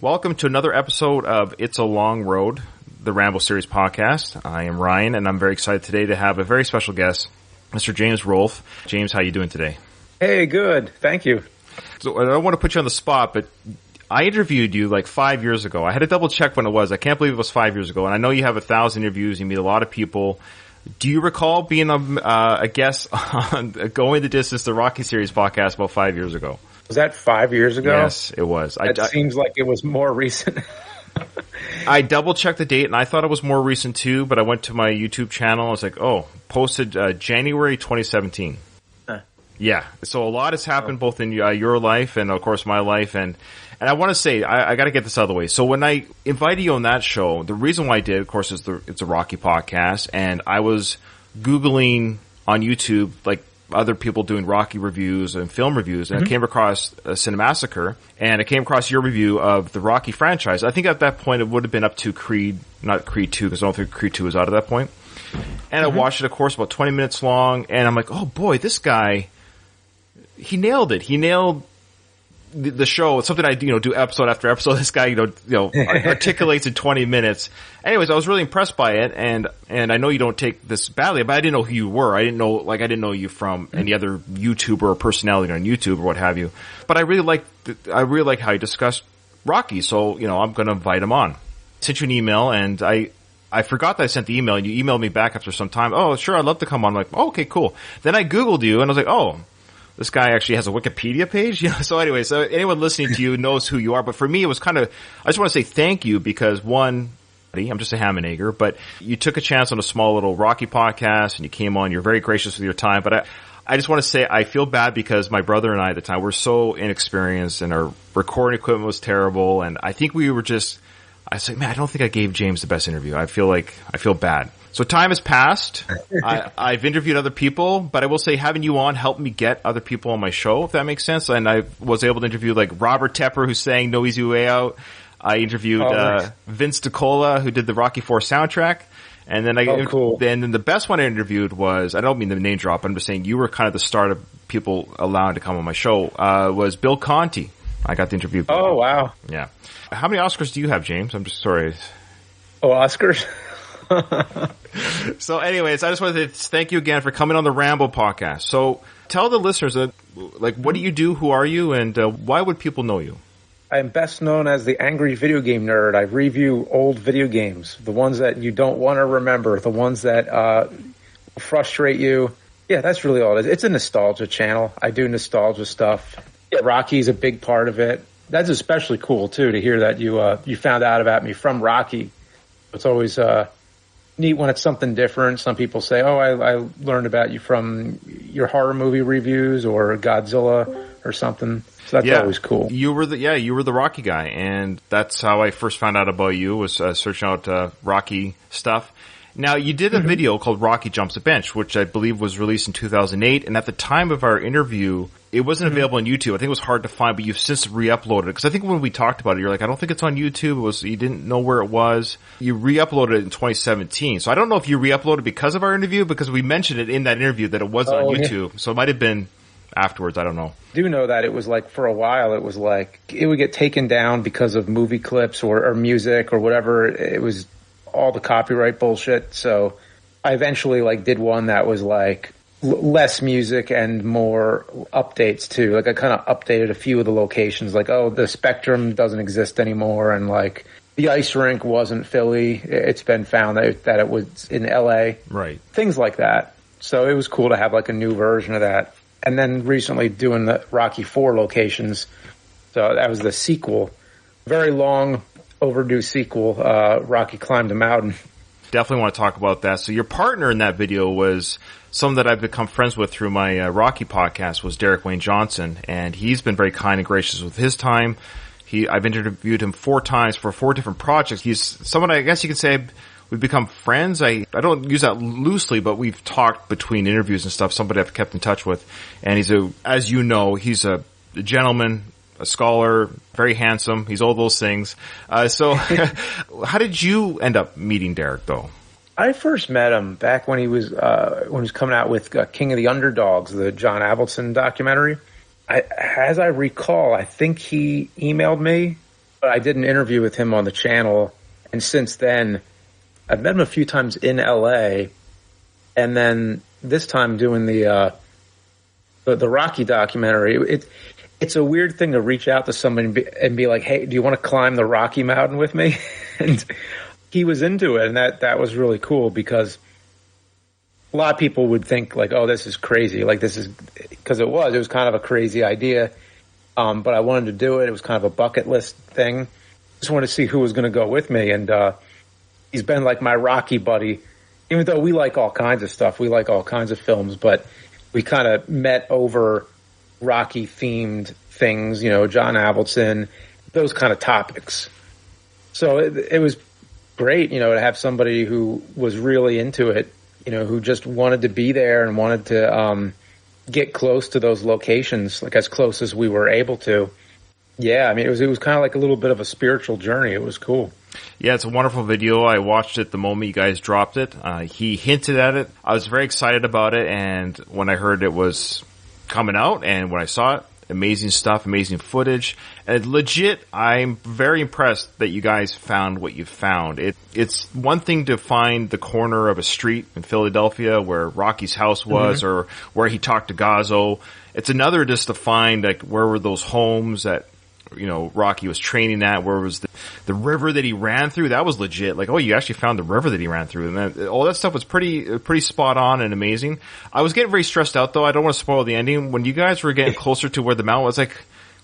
Welcome to another episode of It's a Long Road, the Rambo series podcast. I am Ryan, and I'm very excited today to have a very special guest, Mr. James Rolfe. James, how are you doing today? Hey, good. Thank you. So I don't want to put you on the spot, but I interviewed you like 5 years ago. I had to double check when it was. I can't believe it was 5 years ago. And I know you have 1,000 interviews. You meet a lot of people. Do you recall being a guest on Going the Distance, the Rocky series podcast about 5 years ago? Was that 5 years ago? Yes, it was. It seems like it was more recent. I double checked the date and I thought it was more recent too, but I went to my YouTube channel. I was like, posted January 2017. Yeah. So a lot has happened both in your life and of course my life. And I want to say, I got to get this out of the way. So when I invited you on that show, the reason why I did, of course, is it's a Rocky podcast. And I was Googling on YouTube, like, other people doing Rocky reviews and film reviews, and I came across Cinemassacre, and I came across your review of the Rocky franchise. I think at that point it would have been up to not Creed 2, because I don't think Creed 2 was out at that point. And I watched it, of course, about 20 minutes long, and I'm like, oh boy, this guy, he nailed it. He nailed the show. It's something I do episode after episode. This guy articulates in 20 minutes. Anyways, I was really impressed by it, and I know you don't take this badly, but I didn't know who you were. I didn't know you from any other YouTuber or personality on YouTube or what have you. But I really like how you discussed Rocky, so I'm going to invite him on. Sent you an email, and I forgot that I sent the email, and you emailed me back after some time. Oh, sure, I'd love to come on. I'm like, oh, okay, cool. Then I Googled you, and I was like, oh, this guy actually has a Wikipedia page. So anyway, so anyone listening to you knows who you are. But for me, it was I just want to say thank you because one, I'm just a ham and egger, but you took a chance on a small little Rocky podcast and you came on. You're very gracious with your time. But I just want to say I feel bad because my brother and I at the time were so inexperienced and our recording equipment was terrible. And I think I was like, man, I don't think I gave James the best interview. I feel bad. So time has passed. I've interviewed other people, but I will say having you on helped me get other people on my show, if that makes sense. And I was able to interview like Robert Tepper, who sang No Easy Way Out. I interviewed Vince DiCola, who did the Rocky IV soundtrack. And then then the best one I interviewed was, I don't mean the name drop, I'm just saying you were kind of the start of people allowing to come on my show, was Bill Conti. I got to interview Bill. Oh, wow. Yeah. How many Oscars do you have, James? I'm just sorry. Oh, Oscars? So anyways, I just wanted to thank you again for coming on the Rambo podcast. So tell the listeners, what do you do, who are you, and why would people know you? I am best known as the Angry Video Game Nerd. I review old video games, the ones that you don't want to remember, the ones that frustrate you. Yeah, that's really all it is. It's a nostalgia channel. I do nostalgia stuff. Rocky's a big part of it. That's especially cool, too, to hear that you found out about me from Rocky. It's always neat when it's something different. Some people say, oh, I learned about you from your horror movie reviews or Godzilla or something. So that's always cool. You were the Rocky guy, and that's how I first found out about you, was searching out Rocky stuff. Now, you did a video called Rocky Jumps the Bench, which I believe was released in 2008, and at the time of our interview, it wasn't available on YouTube. I think it was hard to find, but you've since re-uploaded it. Because I think when we talked about it, you're like, I don't think it's on YouTube. You didn't know where it was. You re-uploaded it in 2017. So I don't know if you re-uploaded because of our interview, because we mentioned it in that interview that it wasn't on YouTube. Yeah. So it might have been afterwards. I don't know. I do know that it was like, for a while, it was like, it would get taken down because of movie clips or music or whatever. It was all the copyright bullshit. So I eventually did one that was like less music and more updates too. Like I kind of updated a few of the locations, like, oh, the Spectrum doesn't exist anymore, and like the ice rink wasn't Philly. It's been found that it was in LA. Right. Things like that. So it was cool to have like a new version of that. And then recently doing the Rocky IV locations. So that was the sequel. Very long overdue sequel, Rocky Climbed a Mountain. Definitely want to talk about that. So your partner in that video was someone that I've become friends with through my Rocky podcast, was Derek Wayne Johnson, and he's been very kind and gracious with his time. I've interviewed him 4 times for 4 different projects. He's someone, I guess you could say, we've become friends. I don't use that loosely, but we've talked between interviews and stuff, somebody I've kept in touch with. And as you know, he's a gentleman, a scholar, very handsome. He's all those things. So how did you end up meeting Derek, though? I first met him back when he was coming out with King of the Underdogs, the John Avildsen documentary. As I recall, I think he emailed me but I did an interview with him on the channel, and since then, I've met him a few times in LA, and then this time doing the Rocky documentary. It's a weird thing to reach out to somebody and be like, "Hey, do you want to climb the Rocky Mountain with me?" And he was into it, and that was really cool because a lot of people would think like, "Oh, this is crazy." Like this is because it was kind of a crazy idea, but I wanted to do it. It was kind of a bucket list thing. Just wanted to see who was going to go with me, and he's been like my Rocky buddy. Even though we like all kinds of stuff, we like all kinds of films, but we kind of met over Rocky themed things, John Avildsen, those kind of topics. So it was great, to have somebody who was really into it, who just wanted to be there and wanted to get close to those locations, like as close as we were able to. Yeah, I mean, it was kind of like a little bit of a spiritual journey. It was cool. Yeah, it's a wonderful video. I watched it the moment you guys dropped it. He hinted at it. I was very excited about it, and when I heard it was coming out and when I saw it, amazing stuff, amazing footage. And legit, I'm very impressed that you guys found what you found. It's one thing to find the corner of a street in Philadelphia where Rocky's house was or where he talked to Gazzo. It's another just to find like where were those homes that Rocky was training at, where was the river that he ran through. That was legit. Like, oh, you actually found the river that he ran through. And all that stuff was pretty spot on and amazing. I was getting very stressed out though. I don't want to spoil the ending. When you guys were getting closer to where the mountain was, like,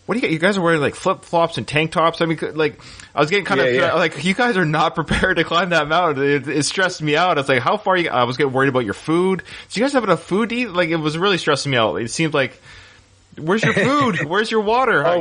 what do you guys are wearing like flip flops and tank tops? I mean, like, I was getting kind of like, you guys are not prepared to climb that mountain. It stressed me out. I was like, how far I was getting worried about your food. Do you guys have enough food to eat? Like, it was really stressing me out. It seemed like, where's your food? Where's your water? I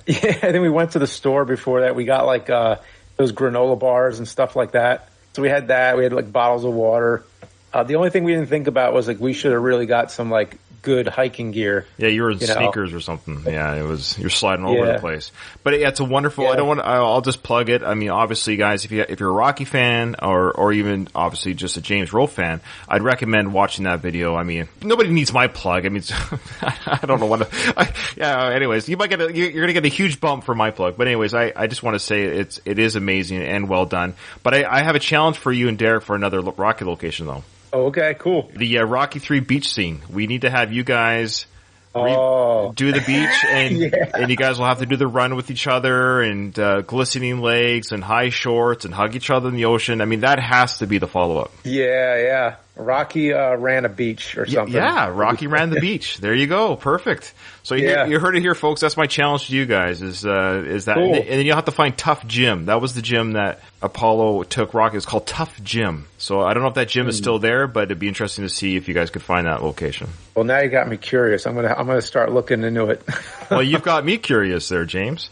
think we went to the store before that. We got like those granola bars and stuff like that. So we had that. We had like bottles of water. The only thing we didn't think about was like we should have really got some like good hiking gear. Yeah, you were in sneakers or something. Yeah, you're sliding all over the place. But yeah, it's a wonderful. Yeah. I'll just plug it. I mean, obviously, guys, if you're a Rocky fan or even obviously just a James Rolfe fan, I'd recommend watching that video. I mean, nobody needs my plug. I mean, I don't know what. Anyways, you're gonna get a huge bump for my plug. But anyways, I just want to say it is amazing and well done. But I have a challenge for you and Derek for another Rocky location though. Oh, okay, cool. The Rocky 3 beach scene. We need to have you guys do the beach, and and you guys will have to do the run with each other, and glistening legs, and high shorts, and hug each other in the ocean. I mean, that has to be the follow-up. Yeah. Rocky ran a beach or something. Yeah, Rocky ran the beach. There you go. Perfect. So you heard it here, folks. That's my challenge to you guys is that. Cool. And then you'll have to find Tough Gym. That was the gym that Apollo took Rocky. It's called Tough Gym. So I don't know if that gym is still there, but it'd be interesting to see if you guys could find that location. Well, now you got me curious. I'm gonna start looking into it. Well, you've got me curious there, James.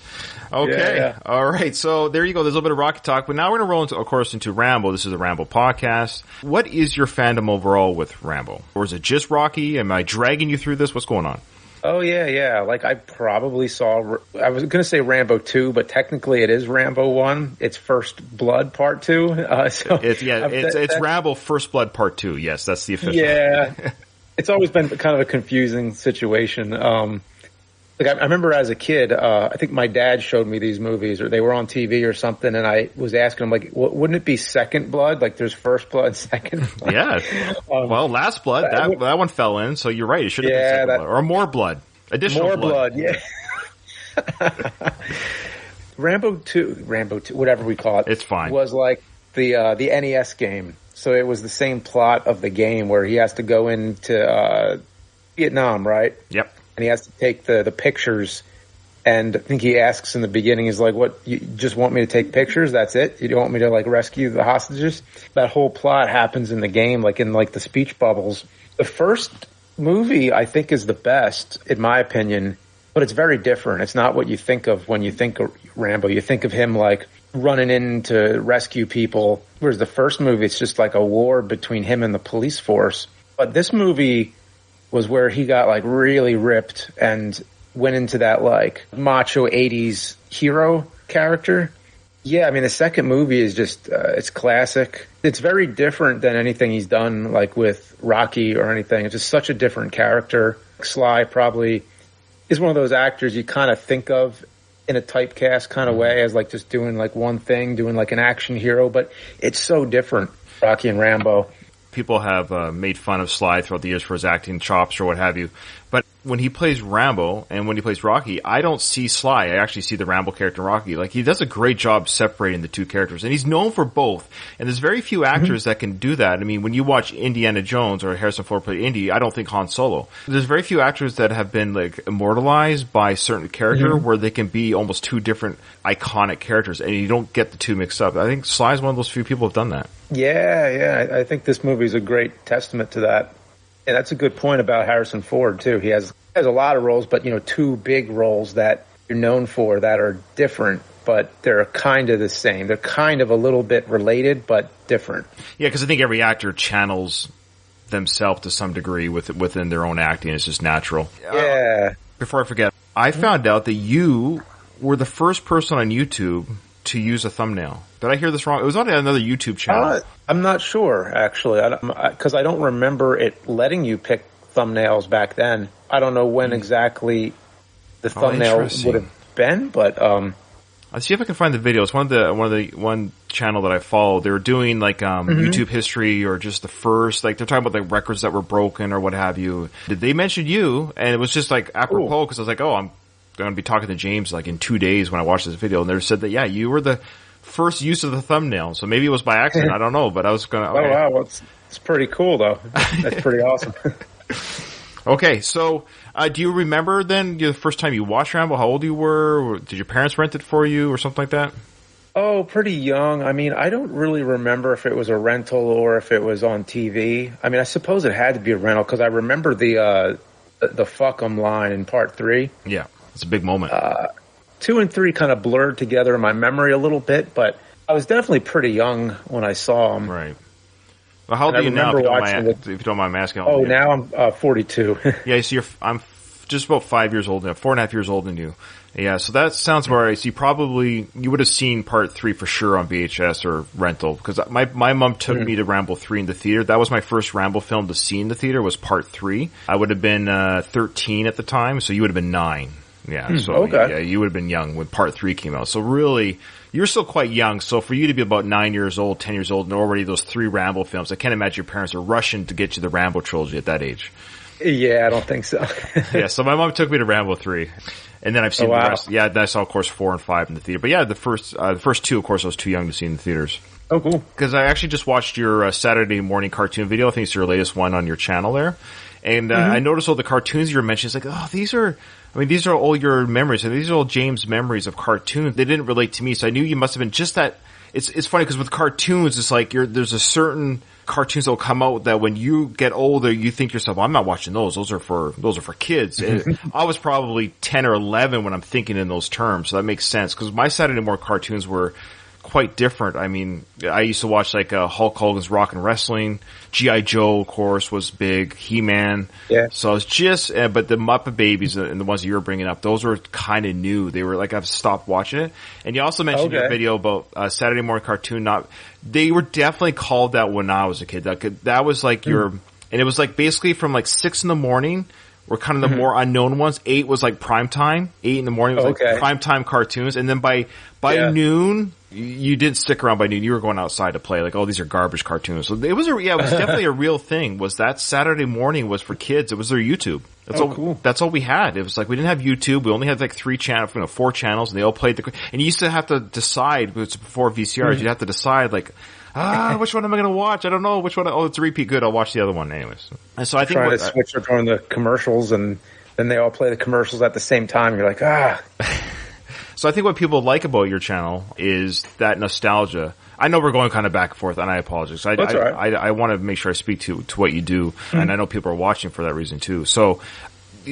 Okay. Yeah. All right. So there you go. There's a little bit of Rocky talk, but now we're going to roll into, of course, into Rambo. This is a Rambo podcast. What is your fandom overall with Rambo? Or is it just Rocky? Am I dragging you through this? What's going on? Oh, yeah. Like I probably saw, I was going to say Rambo 2, but technically it is Rambo 1. It's First Blood Part 2. It's Rambo First Blood Part 2. Yes, that's the official. Yeah. It's always been kind of a confusing situation. Like I remember as a kid, I think my dad showed me these movies, or they were on TV or something, and I was asking him, like, wouldn't it be Second Blood? Like, there's First Blood, Second Blood. Yeah. Well, Last Blood, that one fell in, so you're right. It should have been Second Blood. Or More Blood. Additional blood. Yeah. Rambo 2, whatever we call it. It's fine. Was like the NES game. So it was the same plot of the game where he has to go into Vietnam, right? Yep. And he has to take the pictures, and I think he asks in the beginning, he's like, what, you just want me to take pictures? That's it? You don't want me to, like, rescue the hostages? That whole plot happens in the game, like, in, like, the speech bubbles. The first movie, I think, is the best, in my opinion, but it's very different. It's not what you think of when you think of Rambo. You think of him, like, running in to rescue people, whereas the first movie, it's just like a war between him and the police force. But this movie was where he got like really ripped and went into that like macho 80s hero character. Yeah, I mean, the second movie is just, it's classic. It's very different than anything he's done like with Rocky or anything. It's just such a different character. Sly probably is one of those actors you kind of think of in a typecast kind of way as like just doing like one thing, doing like an action hero, but it's so different, Rocky and Rambo. People have made fun of Sly throughout the years for his acting chops or what have you. But when he plays Rambo and when he plays Rocky, I don't see Sly. I actually see the Rambo character in Rocky. Like, he does a great job separating the two characters. And he's known for both. And there's very few actors that can do that. I mean, when you watch Indiana Jones or Harrison Ford play Indy, I don't think Han Solo. There's very few actors that have been, like, immortalized by a certain character where they can be almost two different iconic characters. And you don't get the two mixed up. I think Sly's one of those few people who have done that. Yeah. I think this movie is a great testament to that. And that's a good point about Harrison Ford, too. He has a lot of roles, but, two big roles that you're known for that are different, but they're kind of the same. They're kind of a little bit related, but different. Yeah, because I think every actor channels themselves to some degree within their own acting. It's just natural. Yeah. Before I forget, I found out that you were the first person on YouTube to use a thumbnail. Did I hear this wrong? It was on another YouTube channel. I'm not sure, actually, because I don't remember it letting you pick thumbnails back then. I don't know when exactly the thumbnail would have been, but let's see if I can find the video. It's one channel that I follow. They were doing like YouTube history or just the first, like they're talking about like records that were broken or what have you. Did they mention you? And it was just like apropos because I was like, I'm going to be talking to James like in 2 days when I watch this video, and they said that you were the first use of the thumbnail. So maybe it was by accident. I don't know, but I was going to. Okay. Oh wow, well, it's pretty cool though. That's pretty awesome. Okay, so do you remember then the first time you watched Rambo? How old you were? Did your parents rent it for you or something like that? Oh, pretty young. I mean, I don't really remember if it was a rental or if it was on TV. I mean, I suppose it had to be a rental because I remember the fuck 'em line in part 3. Yeah. It's a big moment. 2 and 3 kind of blurred together in my memory a little bit, but I was definitely pretty young when I saw them. Right. Well, how old are you now, if you don't mind me asking? Oh, now I'm 42. Yeah, so I'm just about 5 years old now, 4.5 years older than you. Yeah, so that sounds about right. So you would have seen part 3 for sure on VHS or rental, because my mom took me to Rambo 3 in the theater. That was my first Rambo film to see in the theater, was part 3. I would have been 13 at the time, so you would have been 9. Yeah, so yeah, you would have been young when part 3 came out. So really, you're still quite young. So for you to be about 9 years old, 10 years old, and already those 3 Rambo films, I can't imagine your parents are rushing to get you the Rambo trilogy at that age. Yeah, I don't think so. Yeah, so my mom took me to Rambo 3. And then I've seen the rest. Yeah, then I saw, of course, 4 and 5 in the theater. But yeah, the first 2, of course, I was too young to see in the theaters. Oh, cool. Because I actually just watched your Saturday morning cartoon video. I think it's your latest one on your channel there. And I noticed all the cartoons you were mentioning. It's like, these are all your memories. And these are all James' memories of cartoons. They didn't relate to me, so I knew you must have been just that. It's funny because with cartoons, it's like there's a certain cartoons that will come out that when you get older, you think to yourself, well, I'm not watching those. Those are for kids. And I was probably 10 or 11 when I'm thinking in those terms. So that makes sense because my Saturday morning cartoons were quite different. I mean, I used to watch like Hulk Hogan's Rock and Wrestling. G.I. Joe, of course, was big. He-Man. Yeah. So it's just, but the Muppet Babies and the ones that you were bringing up, those were kind of new. They were like, I've stopped watching it. And you also mentioned your video about Saturday morning cartoon. They were definitely called that when I was a kid. That was like and it was like basically from like 6 in the morning were kind of the more unknown ones. 8 was like prime time. 8 in the morning was like prime time cartoons. And then by noon, you didn't stick around by noon. You were going outside to play. Like, these are garbage cartoons. So it was definitely a real thing. Was that Saturday morning was for kids. It was their YouTube. Cool. That's all we had. It was like we didn't have YouTube. We only had like 4 channels, and they all played and you used to have to decide. It was before VCRs. You'd have to decide like, which one am I going to watch? I don't know which one. Oh, it's a repeat. Good. I'll watch the other one anyways. And so I think trying to switch during the commercials, and then they all play the commercials at the same time. You're like, So I think what people like about your channel is that nostalgia. I know we're going kind of back and forth, and I apologize. I want to make sure I speak to what you do, and I know people are watching for that reason too. So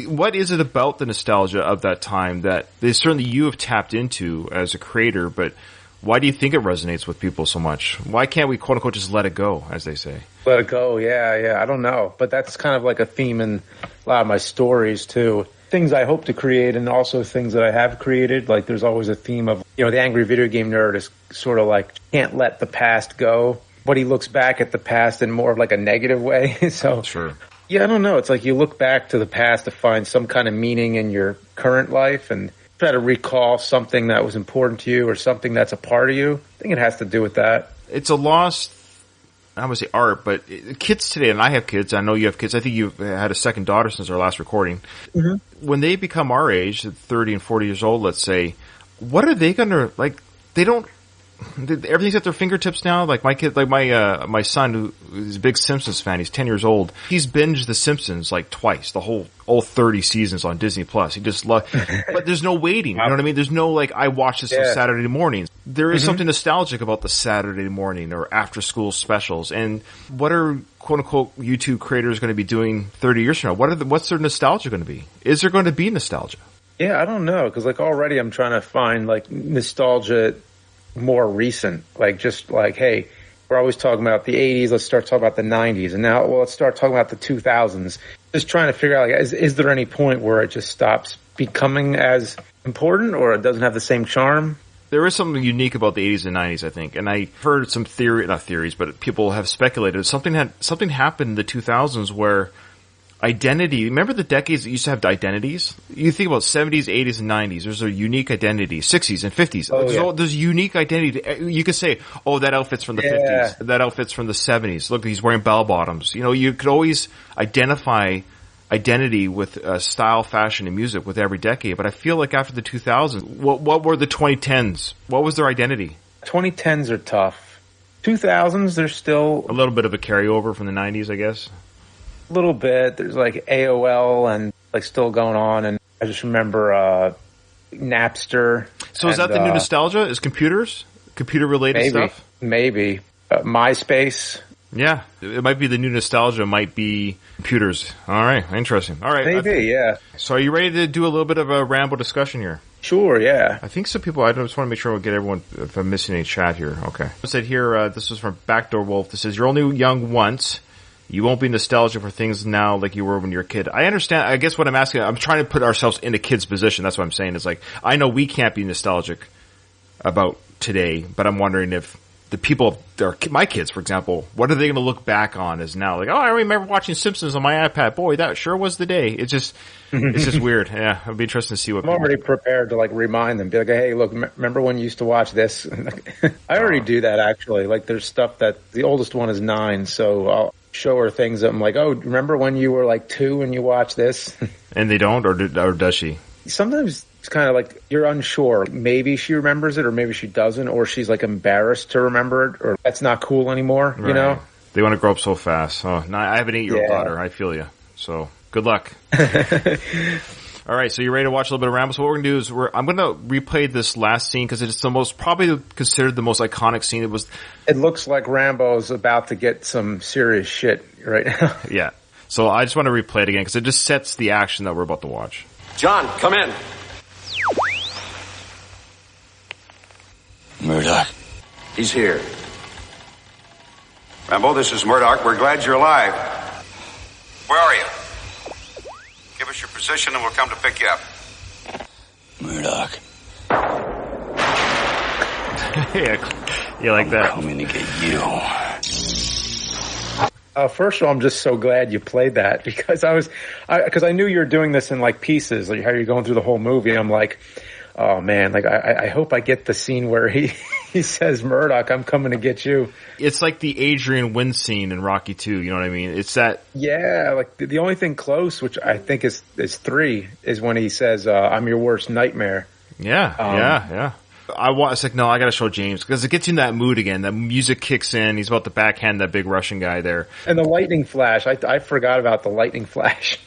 what is it about the nostalgia of that time that certainly you have tapped into as a creator, but why do you think it resonates with people so much? Why can't we, quote unquote, just let it go, as they say? Let it go, yeah. I don't know. But that's kind of like a theme in a lot of my stories too. Things I hope to create and also things that I have created. Like there's always a theme of, the angry video game nerd is sort of like can't let the past go, but he looks back at the past in more of like a negative way. So sure. Yeah, I don't know. It's like you look back to the past to find some kind of meaning in your current life, and try to recall something that was important to you or something that's a part of you. I think it has to do with that. It's a lost, I would say art, but kids today, and I have kids, I know you have kids, I think you've had a second daughter since our last recording. Mm-hmm. When they become our age, 30 and 40 years old, let's say, what are they going to, like, they don't, everything's at their fingertips now. Like my kid, like my son, who is a big Simpsons fan, he's 10 years old. He's binged The Simpsons like twice, the whole 30 seasons on Disney Plus. He just loves, but there's no waiting. You know what I mean? There's no like, I watch this on Saturday mornings. There is something nostalgic about the Saturday morning or after school specials. And what are quote unquote YouTube creators going to be doing 30 years from now? What's their nostalgia going to be? Is there going to be nostalgia? Yeah, I don't know. Cause like already I'm trying to find like nostalgia more recent, like just like, hey, we're always talking about the 80s, let's start talking about the 90s, and now, well, let's start talking about the 2000s. Just trying to figure out, like, is there any point where it just stops becoming as important, or it doesn't have the same charm? There is something unique about the 80s and 90s, I think, and I heard some not theories, but people have speculated. Something happened in the 2000s where identity, remember the decades that used to have identities? You think about 70s, 80s, and 90s. There's a unique identity. 60s and 50s. There's a unique identity. You could say, oh, that outfit's from the 50s. That outfit's from the 70s. Look, he's wearing bell bottoms. You know, you could always identify identity with style, fashion, and music with every decade. But I feel like after the 2000s, what were the 2010s? What was their identity? 2010s are tough. 2000s, there's still a little bit of a carryover from the 90s, I guess. Little bit. There's like AOL and like still going on, and I just remember Napster. So is that the new nostalgia? Is computer related stuff? Maybe MySpace. Yeah, it might be the new nostalgia. Might be computers. All right, interesting. All right, maybe. Yeah. So are you ready to do a little bit of a Rambo discussion here? Sure. Yeah. I think some people. I just want to make sure we'll get everyone. If I'm missing any chat here, okay. I said here. This was from Backdoor Wolf. This says you're only young once. You won't be nostalgic for things now like you were when you were a kid. I understand. I guess what I'm asking, I'm trying to put ourselves in a kid's position. That's what I'm saying. It's like, I know we can't be nostalgic about today, but I'm wondering if the people, my kids, for example, what are they going to look back on as now? Like, oh, I remember watching Simpsons on my iPad. Boy, that sure was the day. It's just weird. Yeah, it'll be interesting to see what. I'm already prepared to like remind them, be like, hey, look, remember when you used to watch this? I already do that actually. Like, there's stuff that the oldest one is 9, so I'll show her things that I'm like, oh, remember when you were like 2 and you watched this? And they don't, or does she? Sometimes it's kind of like you're unsure. Maybe she remembers it, or maybe she doesn't, or she's like embarrassed to remember it, or that's not cool anymore. Right. You know, they want to grow up so fast. Oh, no, I have an 8-year-old daughter. I feel you. So good luck. All right, so you're ready to watch a little bit of Rambo. So what we're going to do is I'm going to replay this last scene because it's probably considered the most iconic scene. It looks like Rambo's about to get some serious shit right now. Yeah. So I just want to replay it again because it just sets the action that we're about to watch. John, come in. Murdoch. He's here. Rambo, this is Murdoch. We're glad you're alive. Where are you? Give us your position and we'll come to pick you up. Murdoch. Yeah, you like that? I'm coming to get you. First of all, I'm just so glad you played that because I knew you were doing this in like pieces, like how you're going through the whole movie. I'm like, oh man, like I hope I get the scene where he says, Murdoch, I'm coming to get you. It's like the Adrian Wynn scene in Rocky 2, you know what I mean? It's that. Yeah, like the only thing close, which I think is 3, is when he says, I'm your worst nightmare. Yeah, yeah. It's like, no, I gotta show James because it gets you in that mood again. The music kicks in. He's about to backhand that big Russian guy there. And the lightning flash. I forgot about the lightning flash.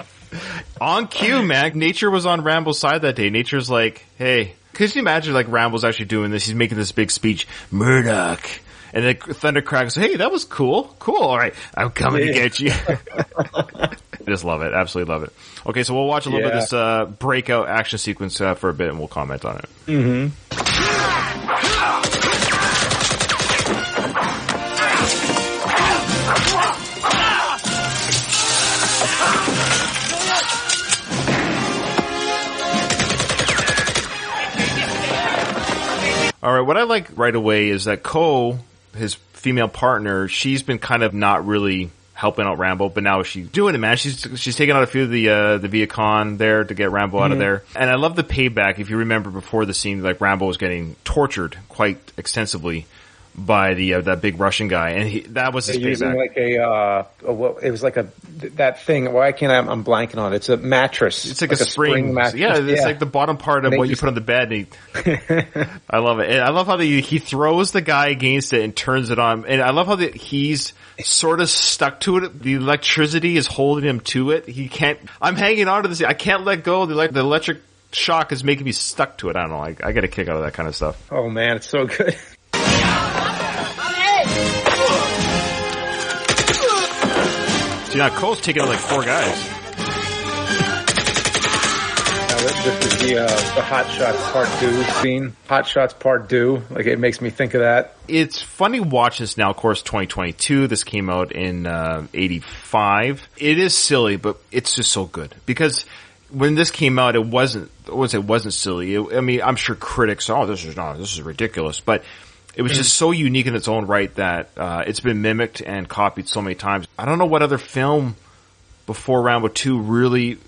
On cue, man. Nature was on Rambo's side that day. Nature's like, hey, could you imagine like Rambo's actually doing this? He's making this big speech, Murdoch. And then Thunder cracks, hey, that was cool. Cool. All right. I'm coming to get you. I just love it. Absolutely love it. Okay, so we'll watch a little bit of this breakout action sequence for a bit and we'll comment on it. Mm-hmm. All right, what I like right away is that his female partner, she's been kind of not really helping out Rambo, but now she's doing it, man. She's taking out a few of the Viet Cong there to get Rambo out of there. And I love the payback. If you remember before the scene, like Rambo was getting tortured quite extensively by that big Russian guy, and that was his payback. Using like it was like that thing. Why can't I'm blanking on it? It's a mattress. It's like a spring mattress. Yeah, it's like the bottom part of what you put on the bed. I love it. And I love how he throws the guy against it and turns it on. And I love how he's sort of stuck to it. The electricity is holding him to it. He can't. I'm hanging on to this. I can't let go. The electric shock is making me stuck to it. I don't know. I get a kick out of that kind of stuff. Oh man, it's so good. See, now Cole's taking out like 4 guys. This is the Hot Shots Part 2 scene. Hot Shots Part 2. Like, it makes me think of that. It's funny watching this now, of course, 2022. This came out in 85. It is silly, but it's just so good. Because when this came out, it wasn't silly. I mean, I'm sure critics, this is ridiculous. But it was just so unique in its own right that it's been mimicked and copied so many times. I don't know what other film before Rambo 2 really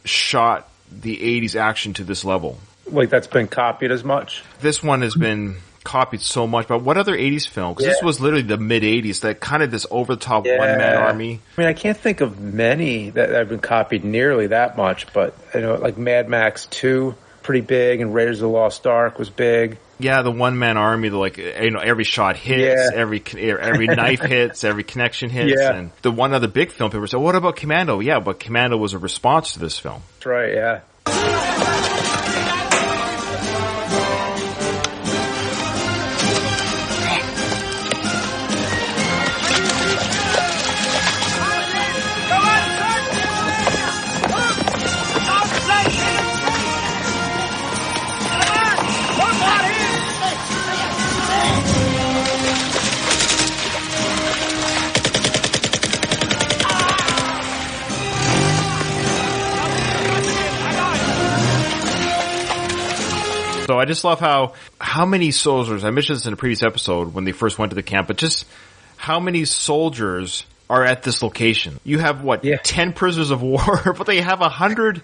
shot the 80s action to this level. Like, that's been copied as much? This one has been copied so much. But what other 80s film? Because this was literally the mid-80s, that kind of this over-the-top one-man army. I mean, I can't think of many that have been copied nearly that much. But, like Mad Max 2, pretty big, and Raiders of the Lost Ark was big. Yeah, the one-man army, every shot hits, every knife hits, every connection hits. Yeah. And the one other big film, people say, what about Commando? Yeah, but Commando was a response to this film. That's right, yeah. So I just love how many soldiers, I mentioned this in a previous episode when they first went to the camp, but just how many soldiers are at this location. You have 10 prisoners of war, but they have 100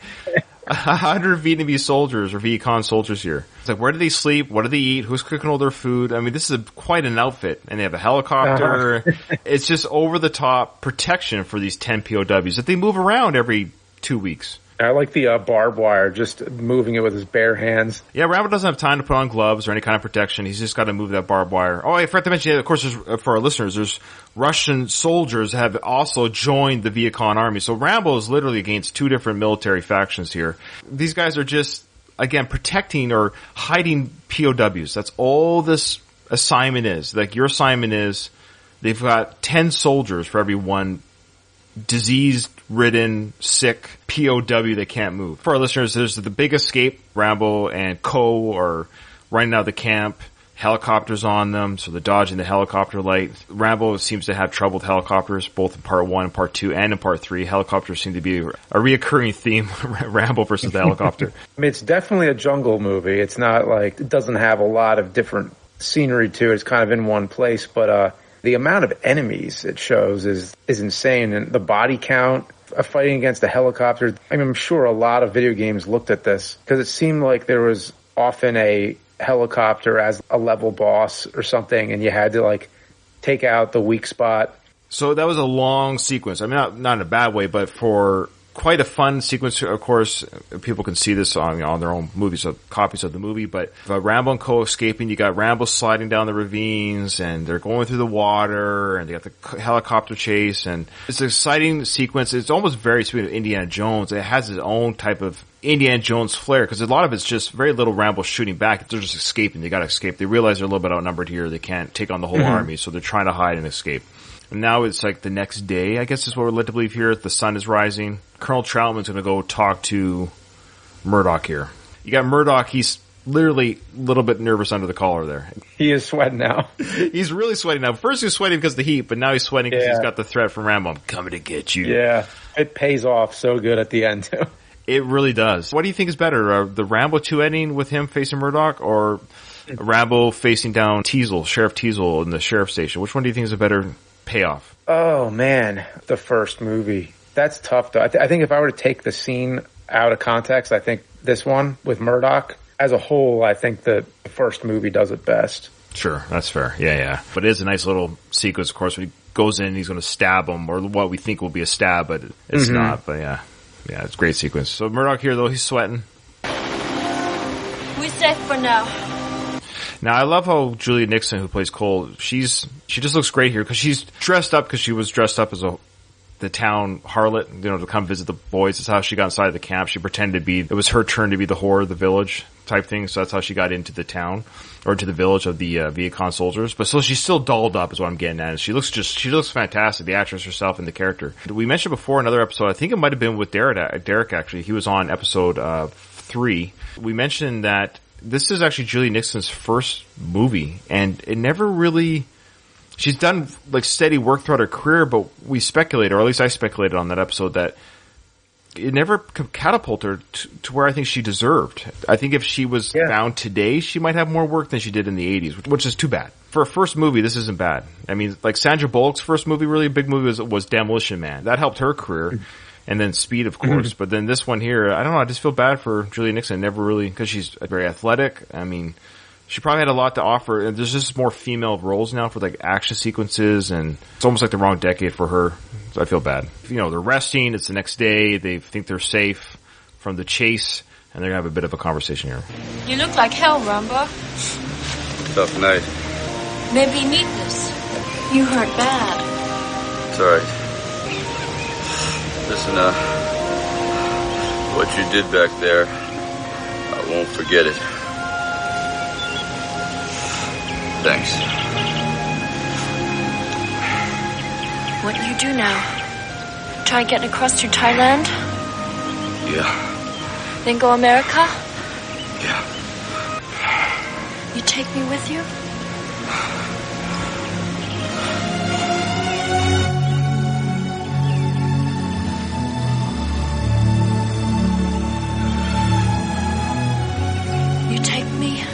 Vietnamese soldiers or Viet Cong soldiers here. It's like, where do they sleep? What do they eat? Who's cooking all their food? I mean, this is quite an outfit. And they have a helicopter. It's just over the top protection for these 10 POWs that they move around every 2 weeks. I like the barbed wire, just moving it with his bare hands. Yeah, Rambo doesn't have time to put on gloves or any kind of protection. He's just got to move that barbed wire. Oh, I forgot to mention, of course, for our listeners, there's Russian soldiers have also joined the Viet Cong army. So Rambo is literally against 2 different military factions here. These guys are just, again, protecting or hiding POWs. That's all this assignment is. Like, your assignment is, they've got 10 soldiers for every one disease-ridden, sick POW that can't move. For our listeners, there's the big escape. Rambo and Co. are running out of the camp. Helicopters on them, so they're dodging the helicopter light. Rambo seems to have trouble with helicopters, both in part 1 and part 2, and in part 3. Helicopters seem to be a reoccurring theme, Rambo versus the helicopter. I mean, it's definitely a jungle movie. It's not like, it doesn't have a lot of different scenery to it. It's kind of in one place, but the amount of enemies it shows is insane. And the body count, fighting against the helicopter. I mean, I'm sure a lot of video games looked at this because it seemed like there was often a helicopter as a level boss or something, and you had to like take out the weak spot. So that was a long sequence. I mean, not in a bad way, but for quite a fun sequence. Of course, people can see this on their own movies, copies of the movie. But Rambo and Co. escaping, you got Rambo sliding down the ravines, and they're going through the water, and they got the helicopter chase, and it's an exciting sequence. It's almost very sweet of Indiana Jones. It has its own type of Indiana Jones flair, because a lot of it's just very little Rambo shooting back. They're just escaping. They got to escape. They realize they're a little bit outnumbered here. They can't take on the whole army, so they're trying to hide and escape. And now it's like the next day, I guess is what we're led to believe here. The sun is rising. Colonel Troutman's going to go talk to Murdoch here. You got Murdoch. He's literally a little bit nervous under the collar there. He is sweating now. He's really sweating now. First he was sweating because of the heat, but now he's sweating because he's got the threat from Rambo. I'm coming to get you. Yeah, it pays off so good at the end, too. It really does. What do you think is better, the Rambo 2 ending with him facing Murdoch, or Rambo facing down Teasel, Sheriff Teasel in the sheriff's station? Which one do you think is a better payoff? Oh man, the first movie. That's tough though. I think if I were to take the scene out of context, I think this one with Murdoch as a whole, I think the first movie does it best. Sure, that's fair. Yeah. But it is a nice little sequence, of course, when he goes in, he's going to stab him, or what we think will be a stab, but it's not. But yeah, it's a great sequence. So Murdoch here, though, he's sweating. We're safe for now. Now, I love how Julia Nixon, who plays Cole, she just looks great here, because she's dressed up, because she was dressed up as the town harlot, to come visit the boys. That's how she got inside the camp. She pretended it was her turn to be the whore of the village type thing. So that's how she got into the town, or into the village of the Viet Cong soldiers. But so she's still dolled up is what I'm getting at. She looks fantastic, the actress herself and the character. We mentioned before another episode, I think it might have been with Derek actually. He was on episode 3. We mentioned that this is actually Julia Nixon's first movie, and it never really... She's done like steady work throughout her career, but we speculated, or at least I speculated on that episode, that it never catapulted her to where I think she deserved. I think if she was found today, she might have more work than she did in the 80s, which is too bad. For a first movie, this isn't bad. I mean, like Sandra Bullock's first movie, really big movie, was Demolition Man. That helped her career. And then Speed, of course. But then this one here, I don't know, I just feel bad for Julia Nixon. Never really, because she's very athletic. I mean... She probably had a lot to offer, and there's just more female roles now for like action sequences, and it's almost like the wrong decade for her. So I feel bad. They're resting. It's the next day. They think they're safe from the chase, and they're gonna have a bit of a conversation here. You look like hell, Rambo. Tough night. Maybe you need this. You hurt bad. It's alright. Listen, what you did back there, I won't forget it. Thanks. What do you do now? Try getting across to Thailand? Yeah. Then go America? Yeah. You take me with you? You take me?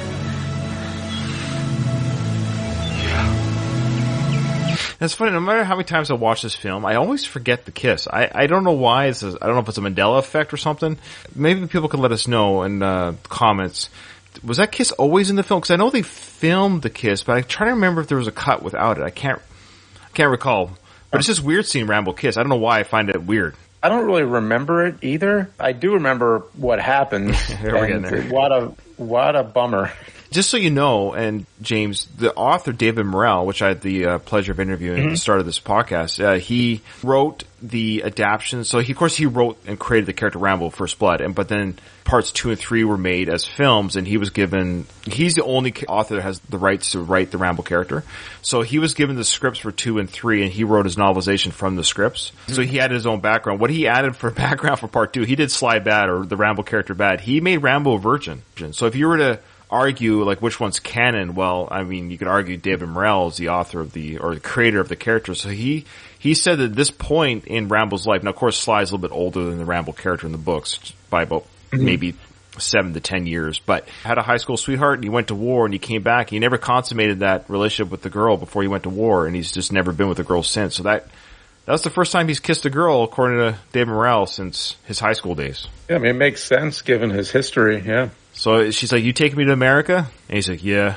It's funny, no matter how many times I watch this film, I always forget the kiss. I don't know why. I don't know if it's a Mandela effect or something. Maybe people could let us know in comments. Was that kiss always in the film? Because I know they filmed the kiss, but I try to remember if there was a cut without it. I can't recall. But it's just weird seeing Rambo kiss. I don't know why I find it weird. I don't really remember it either. I do remember what happened. We're getting there. What a bummer. Just so you know, and James, the author David Morrell, which I had the pleasure of interviewing at the start of this podcast, he wrote the adaptation. So he wrote and created the character Rambo: First Blood, but then parts 2 and 3 were made as films, and he's the only author that has the rights to write the Rambo character. So he was given the scripts for 2 and 3, and he wrote his novelization from the scripts. So he had his own background. What he added for background for part 2, he did Sly Bad, or the Rambo character Bad. He made Rambo a virgin. So if you were to argue like which one's canon, well, I mean, you could argue David Morrell is the author of the creator of the character. So he said that at this point in Rambo's life, now of course Sly's a little bit older than the Rambo character in the books by about maybe 7 to 10 years, but had a high school sweetheart, and he went to war, and he came back. He never consummated that relationship with the girl before he went to war, and he's just never been with a girl since. So that was the first time he's kissed a girl, according to David Morrell, since his high school days. Yeah, I mean, it makes sense given his history, yeah. So she's like, "You take me to America?" And he's like, "Yeah."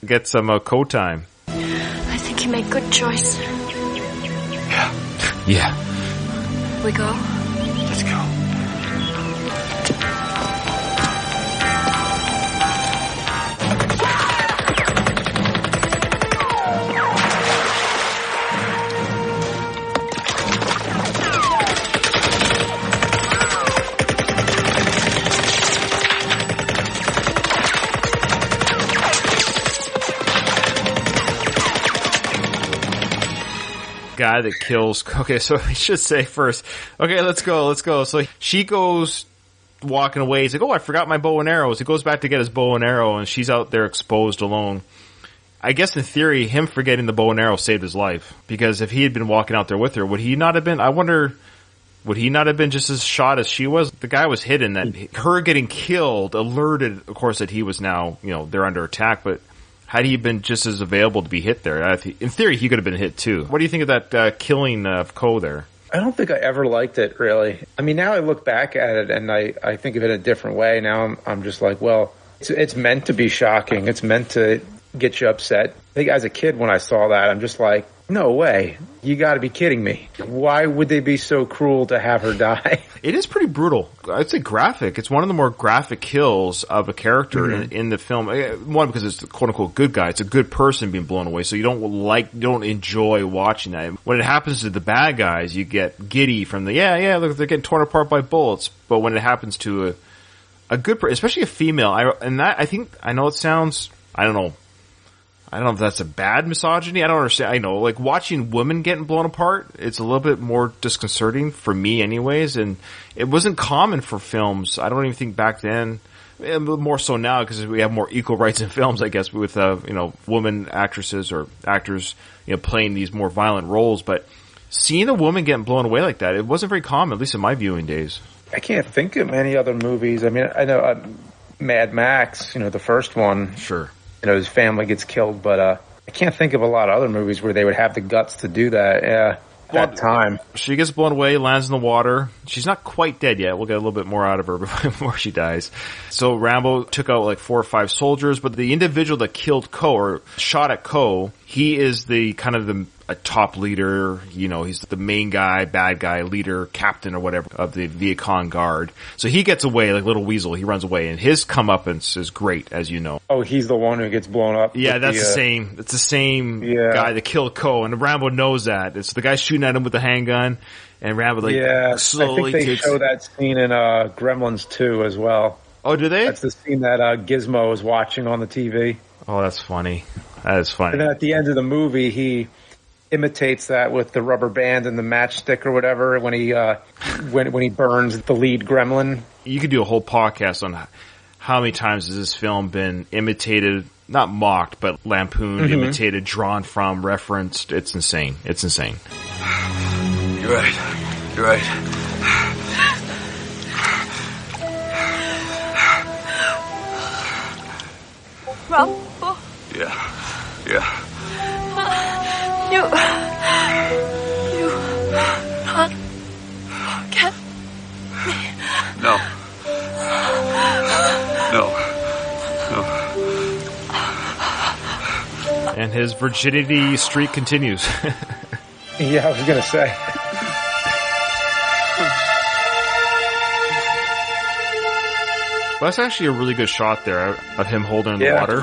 Get some co-time. I think you made good choice. Yeah. Yeah. We go? Let's go. Guy that kills. Okay, so we should say first. Okay, let's go. So she goes walking away. He's like, "Oh, I forgot my bow and arrows." He goes back to get his bow and arrow, and she's out there exposed alone. I guess in theory, him forgetting the bow and arrow saved his life, because if he had been walking out there with her, would he not have been? I wonder. Would he not have been just as shot as she was? The guy was hidden. That her getting killed alerted, of course, that he was now, they're under attack, but Had he been just as available to be hit there, in theory, he could have been hit too. What do you think of that killing of Ko there? I don't think I ever liked it, really. I mean, now I look back at it and I think of it a different way. Now I'm just like, well, it's meant to be shocking. It's meant to get you upset. I think as a kid when I saw that, I'm just like, no way. You got to be kidding me. Why would they be so cruel to have her die? It is pretty brutal. I'd say graphic. It's one of the more graphic kills of a character in the film. One, because it's the quote-unquote good guy. It's a good person being blown away, so you don't enjoy watching that. When it happens to the bad guys, you get giddy from look, they're getting torn apart by bullets. But when it happens to a good person, especially a female, I know it sounds, I don't know if that's a bad misogyny. I don't understand. I know, like, watching women getting blown apart, it's a little bit more disconcerting for me anyways, and it wasn't common for films. I don't even think back then, more so now because we have more equal rights in films, I guess, with, women actresses or actors, playing these more violent roles, but seeing a woman getting blown away like that, it wasn't very common, at least in my viewing days. I can't think of many other movies. I mean, I know Mad Max, the first one. Sure. His family gets killed, but I can't think of a lot of other movies where they would have the guts to do that. Yeah, that time. She gets blown away, lands in the water. She's not quite dead yet. We'll get a little bit more out of her before she dies. So Rambo took out like 4 or 5 soldiers, but the individual that killed Ko or shot at Ko, he is the kind of a top leader, he's the main guy, bad guy, leader, captain or whatever of the Viet Cong Guard. So he gets away like Little Weasel. He runs away and his comeuppance is great, as you know. Oh, he's the one who gets blown up? Yeah, that's it's the same guy that killed Ko, and Rambo knows that. It's the guy shooting at him with the handgun, and Rambo slowly I think they show that scene in Gremlins 2 as well. Oh, do they? That's the scene that Gizmo is watching on the TV. Oh, that's funny. That is funny. And then at the end of the movie, he imitates that with the rubber band and the matchstick or whatever when he when he burns the lead gremlin. You could do a whole podcast on how many times has this film been imitated, not mocked, but lampooned, imitated, drawn from, referenced. It's insane. It's insane. You're right. You're right. Rambo? Yeah. You not forget me. No. And his virginity streak continues. Yeah, I was going to say. Well, that's actually a really good shot there of him holding in the water.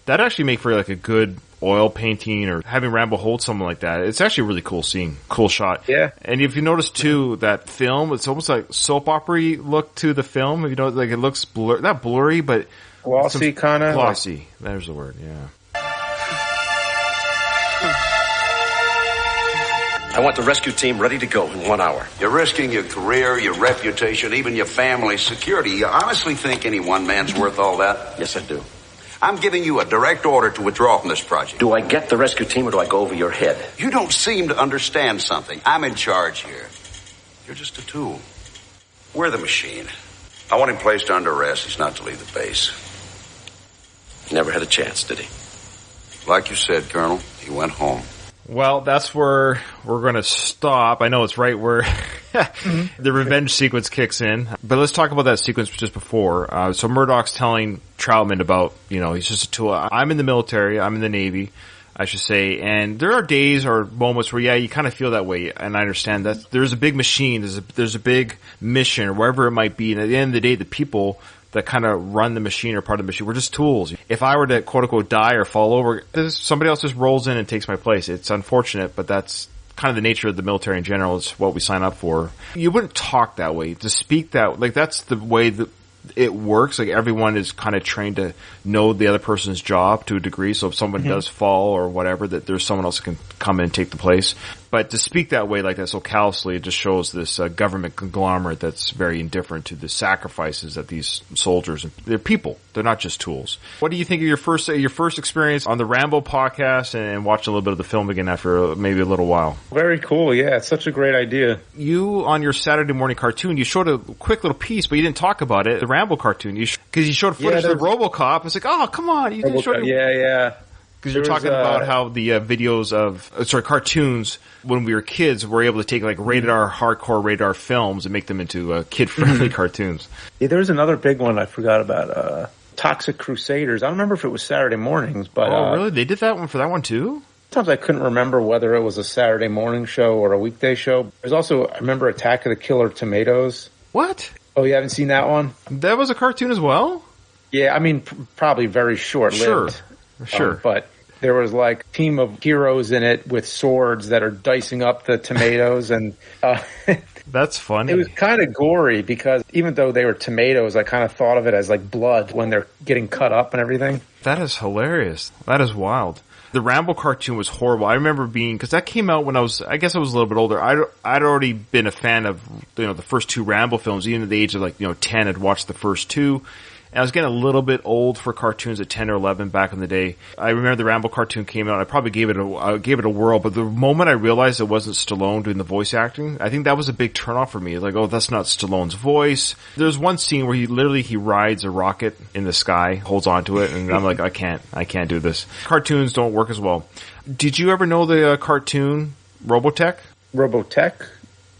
That'd actually make for like a good oil painting or having Rambo hold someone like that. It's actually a really cool scene. Cool shot. Yeah. And if you notice too, that film, it's almost like soap opera look to the film. If you know, like it looks not blurry, but glossy kind of. Glossy. There's the word. Yeah. I want the rescue team ready to go in 1 hour. You're risking your career, your reputation, even your family's security. You honestly think any one man's worth all that? Yes, I do. I'm giving you a direct order to withdraw from this project. Do I get the rescue team or do I go over your head? You don't seem to understand something. I'm in charge here. You're just a tool. We're the machine. I want him placed under arrest. He's not to leave the base. Never had a chance, did he? Like you said, Colonel, he went home. Well, that's where we're going to stop. I know it's right where the revenge sequence kicks in. But let's talk about that sequence just before. So Murdoch's telling Troutman about, he's just a tool. I'm in the military. I'm in the Navy, I should say. And there are days or moments where, you kind of feel that way. And I understand that there's a big machine. There's a big mission or wherever it might be. And at the end of the day, the people that kind of run the machine or part of the machine, we're just tools. If I were to quote unquote die or fall over, somebody else just rolls in and takes my place. It's unfortunate, but that's kind of the nature of the military in general. It's what we sign up for. You wouldn't talk that way. To speak that, like that's the way that it works. Like everyone is kind of trained to know the other person's job to a degree. So if someone does fall or whatever, that there's someone else that can come in and take the place. But to speak that way like that so callously, it just shows this government conglomerate that's very indifferent to the sacrifices that these soldiers, they're people. They're not just tools. What do you think of your first experience on the Rambo podcast and watching a little bit of the film again after maybe a little while? Very cool. Yeah, it's such a great idea. You, on your Saturday morning cartoon, you showed a quick little piece, but you didn't talk about it, the Rambo cartoon. Because you showed footage of RoboCop. It's like, oh, come on. You didn't show it. Yeah. Because you're talking about how the videos of, cartoons, when we were kids, were able to take like hardcore rated R films and make them into kid-friendly cartoons. Yeah, there was another big one I forgot about, Toxic Crusaders. I don't remember if it was Saturday mornings, but... Oh, really? They did that one for that one too? Sometimes I couldn't remember whether it was a Saturday morning show or a weekday show. There's also, I remember Attack of the Killer Tomatoes. What? Oh, you haven't seen that one? That was a cartoon as well? Yeah, I mean, probably very short-lived. Sure. But there was like a team of heroes in it with swords that are dicing up the tomatoes, and that's funny. It was kind of gory because even though they were tomatoes, I kind of thought of it as like blood when they're getting cut up and everything. That is hilarious. That is wild. The Rambo cartoon was horrible. I remember because that came out when I guess I was a little bit older. I'd already been a fan of, the first two Rambo films. Even at the age of 10, I'd watched the first two. And I was getting a little bit old for cartoons at 10 or 11 back in the day. I remember the Rambo cartoon came out. I probably gave it a whirl, but the moment I realized it wasn't Stallone doing the voice acting, I think that was a big turnoff for me. Like, oh, that's not Stallone's voice. There's one scene where he rides a rocket in the sky, holds onto it, and I'm like, I can't do this. Cartoons don't work as well. Did you ever know the cartoon Robotech? Robotech?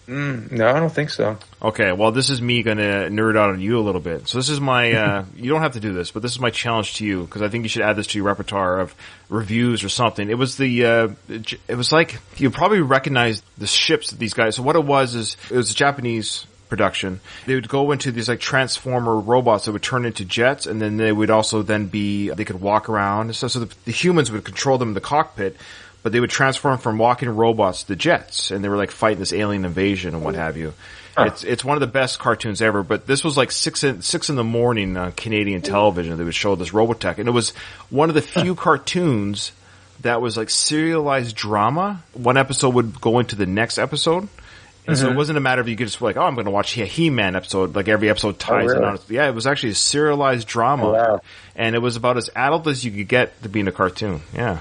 No, I don't think so. Okay, well, this is me going to nerd out on you a little bit. So this is my, you don't have to do this, but this is my challenge to you, because I think you should add this to your repertoire of reviews or something. It was it was like, you probably recognize the ships that these guys, so what it was a Japanese production. They would go into these like transformer robots that would turn into jets, and then they would also they could walk around. So the humans would control them in the cockpit, but they would transform from walking robots to jets, and they were like fighting this alien invasion and what have you. Huh. It's one of the best cartoons ever, but this was like 6 in the morning on Canadian television. They would show this Robotech, and it was one of the few cartoons that was like serialized drama. One episode would go into the next episode. And so it wasn't a matter of you could just be like, oh, I'm going to watch a He-Man episode. Like every episode ties in on it. Yeah, it was actually a serialized drama. Oh, wow. And it was about as adult as you could get to being a cartoon. Yeah.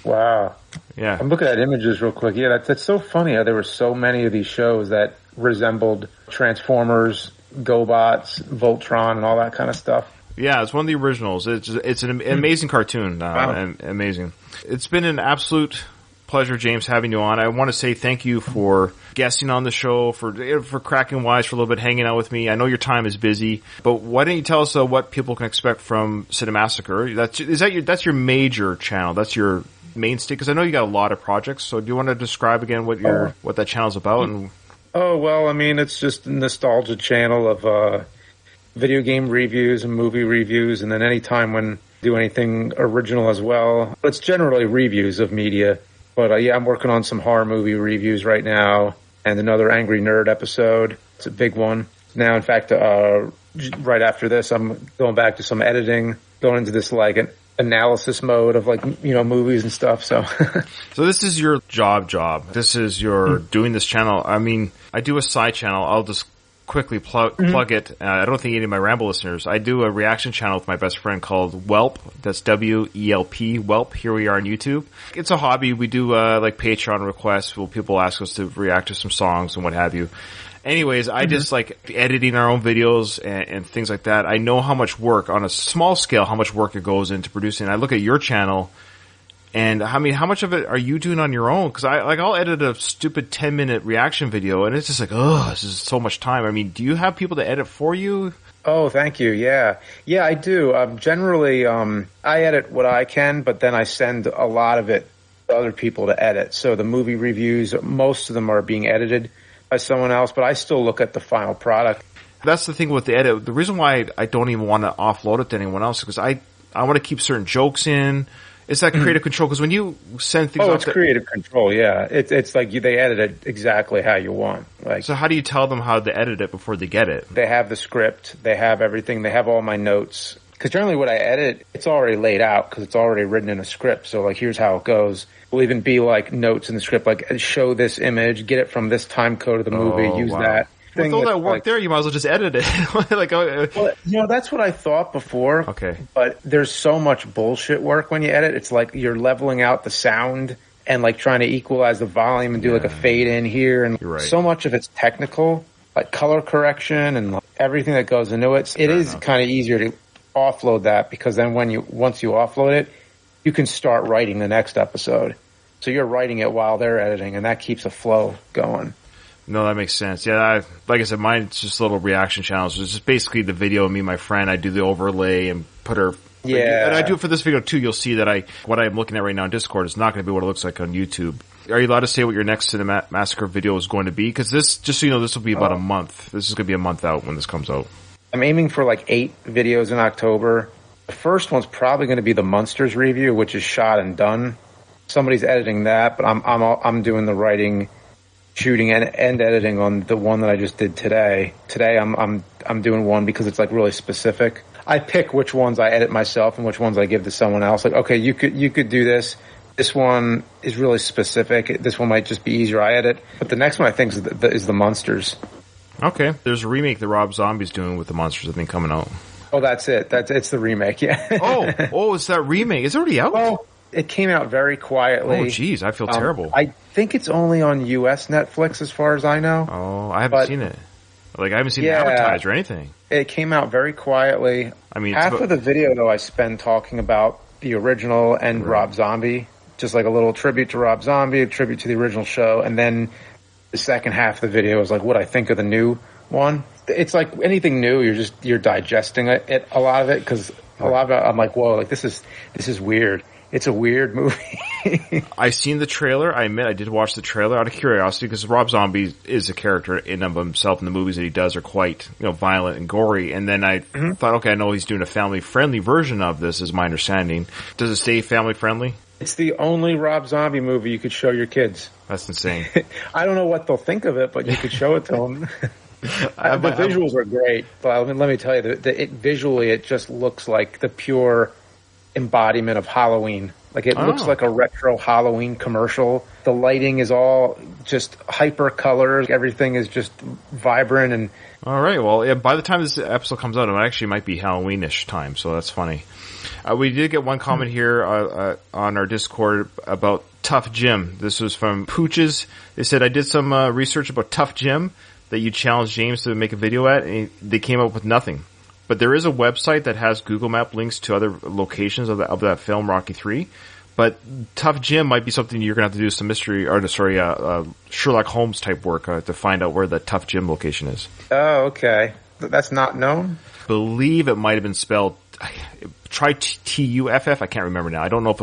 Wow. Yeah. I'm looking at images real quick. Yeah, that's so funny how there were so many of these shows that resembled Transformers, GoBots, Voltron, and all that kind of stuff. Yeah, it's one of the originals. It's an amazing cartoon. Wow. Amazing. It's been an absolute pleasure, James, having you on. I want to say thank you for guesting on the show, for cracking wise for a little bit, hanging out with me. I know your time is busy, but why don't you tell us what people can expect from Cinemassacre? That's your major channel. That's your mainstay, because I know you got a lot of projects. So do you want to describe again what that channel's about? And oh, well, I mean, it's just a nostalgia channel of video game reviews and movie reviews, and then any time when I do anything original as well. It's generally reviews of media. But yeah, I'm working on some horror movie reviews right now, and another Angry Nerd episode. It's a big one. Now, in fact, right after this, I'm going back to some editing, going into this like an analysis mode of like, movies and stuff. So this is your job. This is your doing this channel. I mean, I do a side channel. I'll just quickly plug it. I don't think any of my Rambo listeners. I do a reaction channel with my best friend called Whelp. That's WELP, Whelp. Here we are on YouTube. It's a hobby. We do like Patreon requests where people ask us to react to some songs and what have you. Anyways, I just like editing our own videos and things like that. I know how much work, on a small scale, how much work it goes into producing. I look at your channel, and I mean, how much of it are you doing on your own? Because I'll edit a stupid 10-minute reaction video, and it's just like, oh, this is so much time. I mean, do you have people to edit for you? Oh, thank you. Yeah, I do. Generally, I edit what I can, but then I send a lot of it to other people to edit. So the movie reviews, most of them are being edited by someone else, but I still look at the final product. That's the thing with the edit. The reason why I don't even want to offload it to anyone else is because I want to keep certain jokes in. It's that creative control, because when you send things it's creative control, yeah. It's like they edit it exactly how you want. Like, so how do you tell them how to edit it before they get it? They have the script, they have everything, they have all my notes, Because generally what I edit, it's already laid out because it's already written in a script. So like, here's how it goes. Will even be like notes in the script, like show this image, get it from this time code of the movie, use that. With all that work there, you might as well just edit it. Well, that's what I thought before. Okay. But there's so much bullshit work when you edit. It's like you're leveling out the sound and like trying to equalize the volume and do like a fade in here. And so much of it's technical, like color correction and like everything that goes into it. It is kind of easier to offload that because then once you offload it, you can start writing the next episode. So you're writing it while they're editing, and that keeps a flow going. No, that makes sense. Yeah, like I said, mine's just little reaction channels. It's just basically the video of me and my friend. I do the overlay and put her... Yeah. And I do it for this video, too. You'll see that what I'm looking at right now on Discord is not going to be what it looks like on YouTube. Are you allowed to say what your next Cinema Massacre video is going to be? Because this, just so you know, this will be about a month. This is going to be a month out when this comes out. I'm aiming for like 8 videos in October. The first one's probably going to be the Munsters review, which is shot and done. Somebody's editing that, but I'm doing the writing, shooting, and editing on the one that I just did today. Today I'm doing one because it's like really specific. I pick which ones I edit myself and which ones I give to someone else. Like, okay, you could do this. This one is really specific. This one might just be easier. I edit, but the next one I think is the Munsters. Okay, there's a remake that Rob Zombie's doing with the Munsters, I think, coming out. Oh, that's it. It's the remake. Yeah. It's that remake. It's already out. Well, it came out very quietly. Oh, geez, I feel terrible. I think it's only on U.S. Netflix, as far as I know. Oh, I haven't seen it. Like, I haven't seen it advertised or anything. It came out very quietly. I mean, half of the video, though, I spend talking about the original and Rob Zombie. Just like a little tribute to Rob Zombie, a tribute to the original show. And then the second half of the video is like what I think of the new one. It's like anything new, you're digesting it a lot of it, because a lot of it, I'm like, whoa, like this is weird. It's a weird movie. I've seen the trailer. I admit I did watch the trailer out of curiosity because Rob Zombie is a character in of himself, and the movies that he does are quite, violent and gory. And then I thought, okay, I know he's doing a family-friendly version of this, is my understanding. Does it stay family-friendly? It's the only Rob Zombie movie you could show your kids. That's insane. I don't know what they'll think of it, but you could show it to them. The visuals are great, but let me tell you, visually it just looks like the pure embodiment of Halloween. Like it looks like a retro Halloween commercial. The lighting is all just hyper colors. Everything is just vibrant and. All right. Well, by the time this episode comes out, it actually might be Halloweenish time. So that's funny. We did get one comment here on our Discord about Tough Jim. This was from Pooches. They said, I did some research about Tough Jim that you challenged James to make a video at, and they came up with nothing. But there is a website that has Google Map links to other locations of that film, Rocky 3. But Tough Jim might be something you're going to have to do some Sherlock Holmes type work to find out where the Tough Jim location is. Oh, okay. That's not known? Believe it might have been spelled, try Tuff. I can't remember now. I don't know if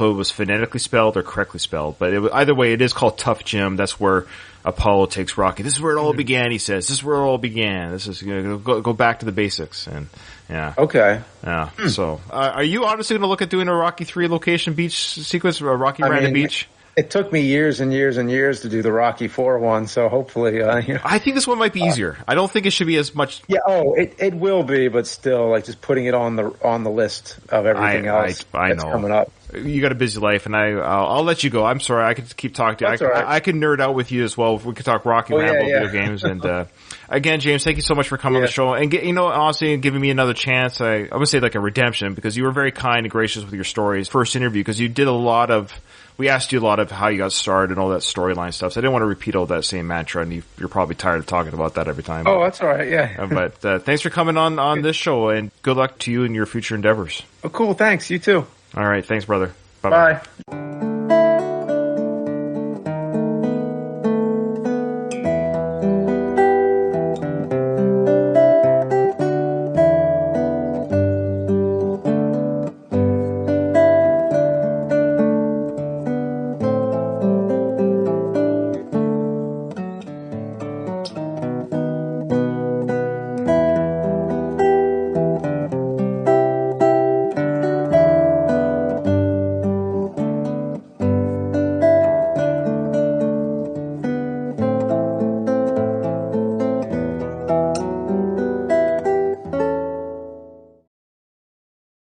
it was phonetically spelled or correctly spelled, but either way, it is called Tough Jim. That's where Apollo takes Rocky. This is where it all began, he says. This is where it all began. This is go back to the basics. And yeah. Okay. Yeah. So, are you honestly going to look at doing a Rocky 3 location beach sequence, Rocky Miranda Beach? It took me years and years and years to do the Rocky 4 one, so hopefully, I think this one might be easier. I don't think it should be as much. Yeah. Oh, it will be, but still, like just putting it on the list of everything else that's coming up. You got a busy life, and I'll let you go. I'm sorry, I could keep talking to you. I could nerd out with you as well. If we could talk Rocky Rambo video games. And again, James, thank you so much for coming on the show and honestly giving me another chance. I would say like a redemption, because you were very kind and gracious with your stories. First interview, because you did a lot of. We asked you a lot of how you got started and all that storyline stuff. So I didn't want to repeat all that same mantra, and you're probably tired of talking about that every time. Oh, that's all right. Yeah. But thanks for coming on this show, and good luck to you in your future endeavors. Oh, cool. Thanks. You too. All right. Thanks, brother. Bye-bye. Bye.